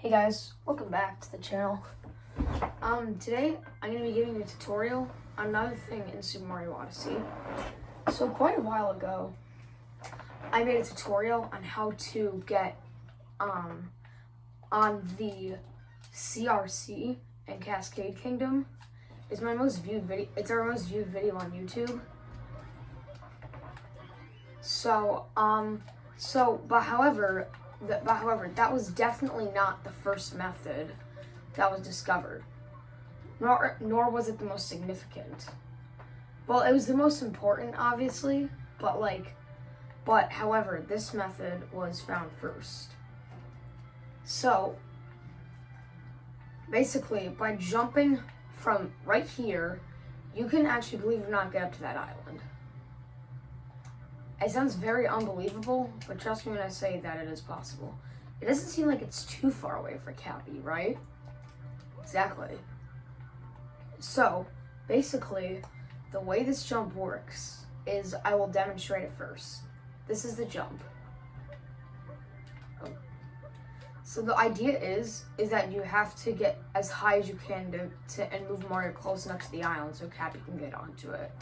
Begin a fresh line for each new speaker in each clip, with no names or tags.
Hey guys, welcome back to the channel. Today I'm going to be giving you a tutorial on another thing in Super Mario Odyssey. So quite a while ago, I made a tutorial on how to get on the CRC and Cascade Kingdom. It's my most viewed video. It's our most viewed video on YouTube. However, that was definitely not the first method that was discovered, nor was it the most significant. Well, it was the most important, obviously, but however, this method was found first. So, basically, by jumping from right here, you can actually, believe it or not, get up to that island. It sounds very unbelievable, but trust me when I say that it is possible. It doesn't seem like it's too far away for Cappy, right? Exactly. So, basically, the way this jump works is I will demonstrate it first. This is the jump. Oh. So the idea is that you have to get as high as you can and move Mario close enough to the island so Cappy can get onto it.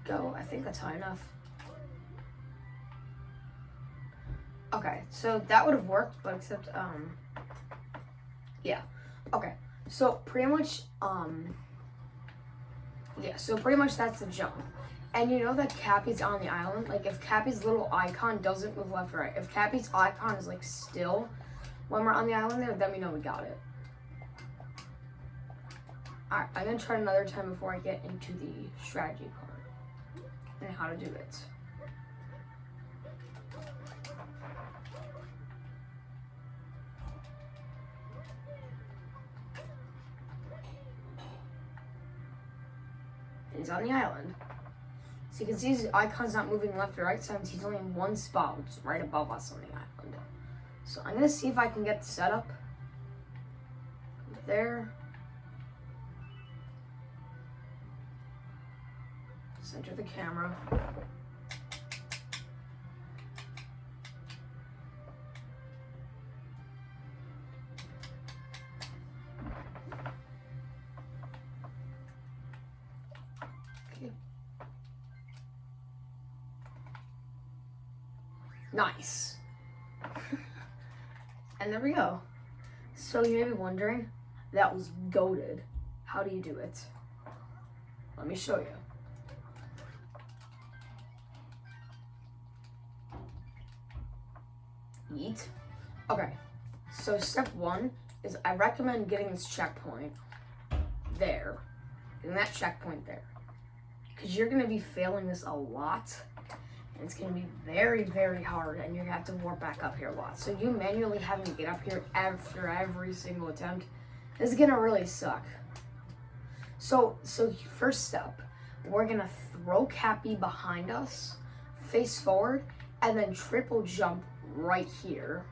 Go. I think that's high enough. Okay, so that would have worked, but except, yeah. Okay, so pretty much, so pretty much that's the jump. And you know that Cappy's on the island? Like, if Cappy's little icon doesn't move left or right, if Cappy's icon is, like, still when we're on the island there, then we know we got it. Alright, I'm gonna try another time before I get into the strategy part and how to do it. And he's on the island. So you can see his icon's not moving left or right, so he's only in one spot, which is right above us on the island. So I'm gonna see if I can get the setup. Come there. Center the camera. Okay. Nice. And there we go. So you may be wondering, that was goated. How do you do it? Let me show you. Yeet. Okay, so step one is I recommend getting this checkpoint there, getting that checkpoint there, because you're going to be failing this a lot, and it's going to be very, very hard, and you're going to have to warp back up here a lot. So you manually having to get up here after every single attempt is going to really suck. So first step, we're going to throw Cappy behind us, face forward, and then triple jump right here.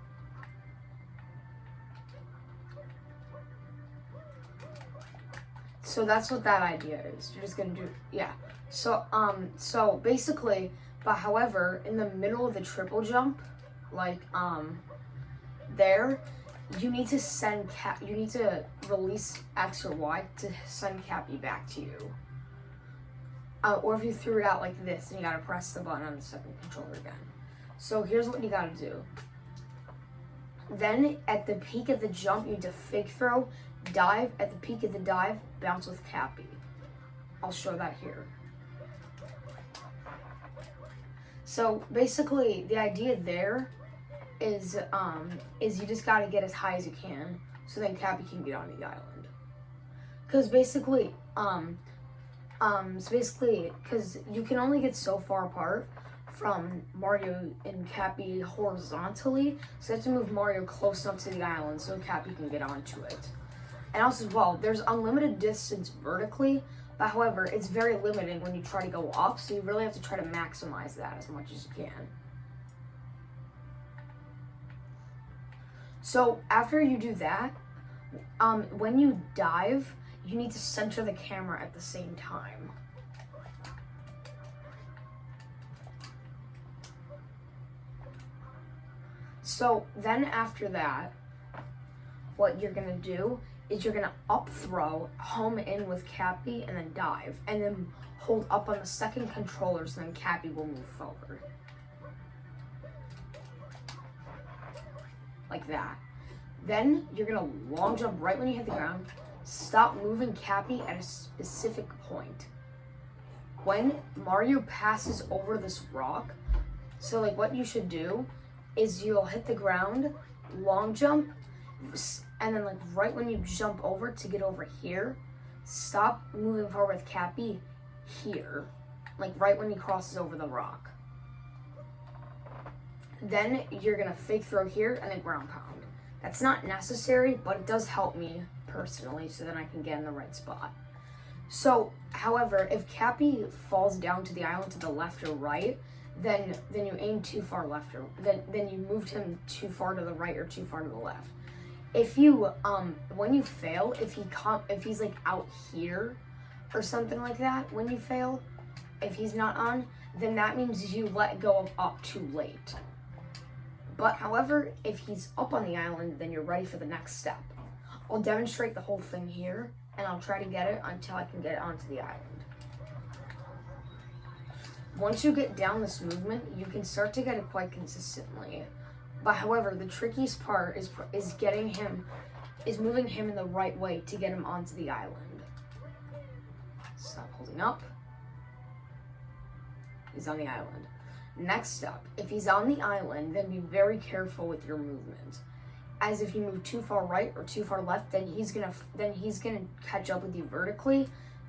So that's what that idea is. You're just gonna do, yeah. So basically, but however, in the middle of the triple jump, like there, you need to release X or Y to send Cappy back to you. Or if you threw it out like this, then you gotta press the button on the second controller again. So here's what you gotta do. Then at the peak of the jump, you need to fake throw, dive. At the peak of the dive, bounce with Cappy. I'll show that here. So basically, the idea there is you just gotta get as high as you can, so then Cappy can get on the island. Because basically, because you can only get so far apart from Mario and Cappy horizontally, so you have to move Mario close enough to the island so Cappy can get onto it. And also as well, there's unlimited distance vertically, but however, it's very limiting when you try to go up, so you really have to try to maximize that as much as you can. So after you do that, when you dive, you need to center the camera at the same time. So then after that, what you're gonna do is you're gonna up throw, home in with Cappy, and then dive, and then hold up on the second controller, so then Cappy will move forward. Like that. Then you're gonna long jump right when you hit the ground, stop moving Cappy at a specific point. When Mario passes over this rock, so like what you should do is you'll hit the ground, long jump, and then like right when you jump over to get over here, stop moving forward with Cappy here, like right when he crosses over the rock. Then you're gonna fake throw here and then ground pound. That's not necessary, but it does help me personally so then I can get in the right spot. So, however, if Cappy falls down to the island to the left or right, then you aim too far left, or then you moved him too far to the right or too far to the left. If you when you fail, if he's like out here or something like that, when you fail, if he's not on, then that means you let go of up too late. But however, if he's up on the island, then you're ready for the next step. I'll demonstrate the whole thing here, and I'll try to get it until I can get it onto the island. Once you get down this movement, you can start to get it quite consistently. But however, the trickiest part is moving him in the right way to get him onto the island. Stop holding up. He's on the island. Next up, if he's on the island, then be very careful with your movement. As if you move too far right or too far left, then he's gonna catch up with you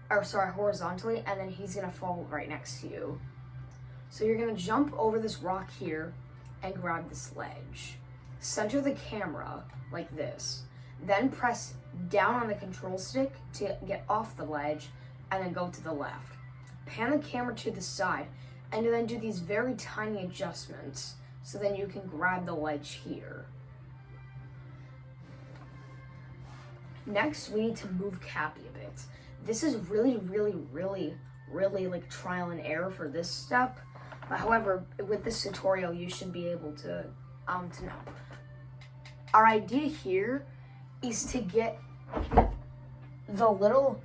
horizontally, and then he's gonna fall right next to you. So you're gonna jump over this rock here and grab this ledge. Center the camera like this. Then press down on the control stick to get off the ledge, and then go to the left. Pan the camera to the side, and then do these very tiny adjustments, so then you can grab the ledge here. Next, we need to move Cappy a bit. This is really like trial and error for this step. But however, with this tutorial, you should be able to know. Our idea here is to get the little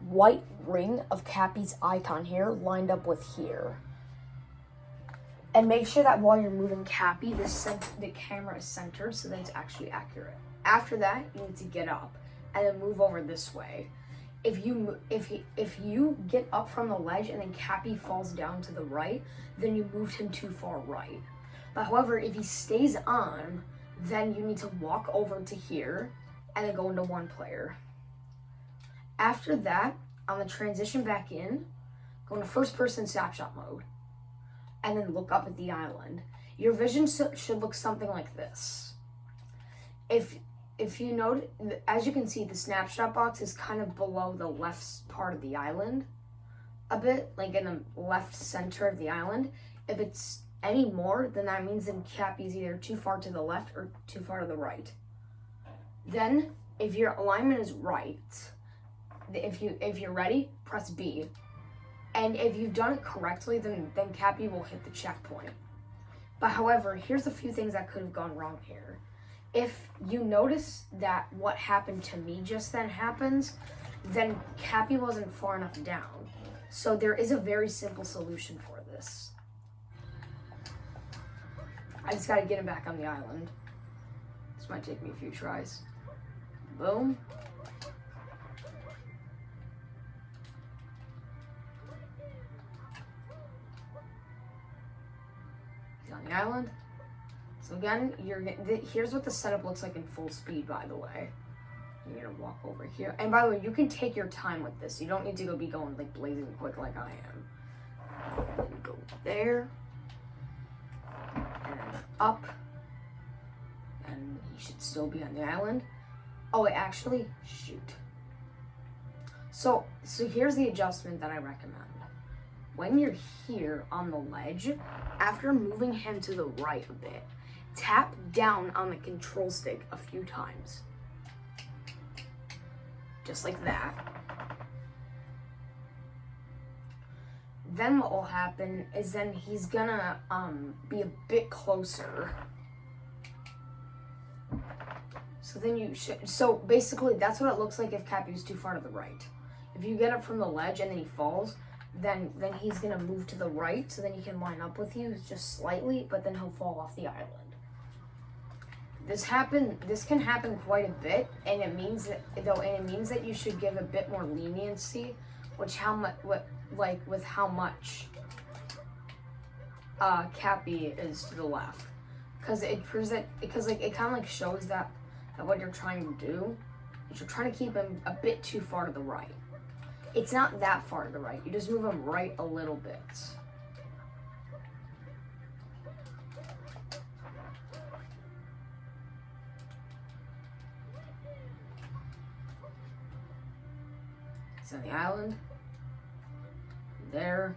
white ring of Cappy's icon here lined up with here. And make sure that while you're moving Cappy, the camera is centered so that it's actually accurate. After that, you need to get up and then move over this way. If you get up from the ledge and then Cappy falls down to the right, then you moved him too far right. But however, if he stays on, then you need to walk over to here and then go into one player. After that, on the transition back in, go into first person snapshot mode and then look up at the island. Your vision should look something like this. If you note, as you can see, the snapshot box is kind of below the left part of the island a bit, like in the left center of the island. If it's any more, then that means that Cappy's either too far to the left or too far to the right. Then, if your alignment is right, if you're ready, press B. And if you've done it correctly, then Cappy will hit the checkpoint. But however, here's a few things that could have gone wrong here. If you notice that what happened to me just then happens, then Cappy wasn't far enough down. So there is a very simple solution for this. I just gotta get him back on the island. This might take me a few tries. Boom. He's on the island. So again, here's what the setup looks like in full speed, by the way. You're gonna walk over here. And by the way, you can take your time with this. You don't need to be going like blazing quick like I am. And go there. And up. And he should still be on the island. Oh wait, actually, shoot. So here's the adjustment that I recommend. When you're here on the ledge, after moving him to the right a bit, tap down on the control stick a few times. Just like that. Then what will happen is then he's gonna be a bit closer. So then you should, so basically that's what it looks like if Cappy's too far to the right. If you get up from the ledge and then he falls, then he's gonna move to the right, so then he can line up with you just slightly, but then he'll fall off the island. This can happen quite a bit, and it means that you should give a bit more leniency, with how much Cappy is to the left, because it kind of shows that what you're trying to do is you're trying to keep him a bit too far to the right. It's not that far to the right. You just move him right a little bit. He's on the island. There.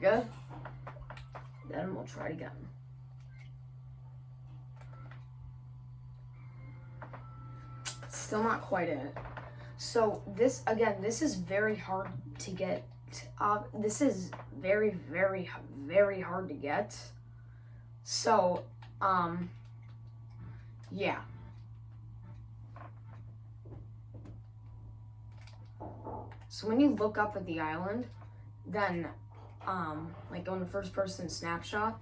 Good. Then we'll try it again. Still not quite it. So this is very hard to get. This is very, very, very hard to get. So, yeah. So when you look up at the island, then like go in the first person snapshot,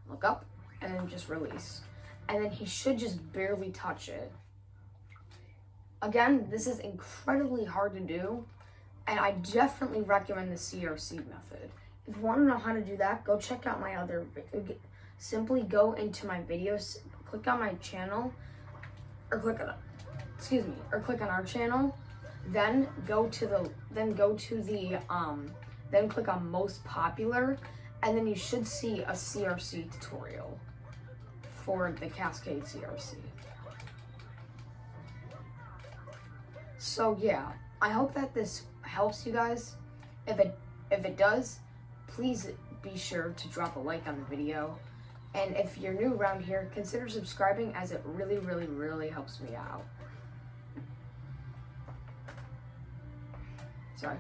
look up, and then just release. And then he should just barely touch it. Again, this is incredibly hard to do, and I definitely recommend the CRC method. If you want to know how to do that, go check out my other, simply go into my videos, click on my channel, or click on our channel, then then click on most popular, and then you should see a CRC tutorial for the Cascade CRC. So yeah, I hope that this helps you guys. If it does, please be sure to drop a like on the video. And if you're new around here, consider subscribing, as it really, really, really helps me out. Sorry.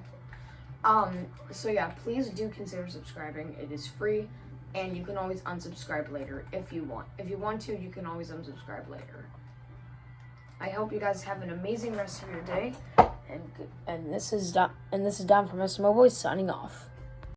So yeah, please do consider subscribing. It is free, and you can always unsubscribe later if you want. If you want to, you can always unsubscribe later. I hope you guys have an amazing rest of your day, and this is Don from SMO Boys signing off.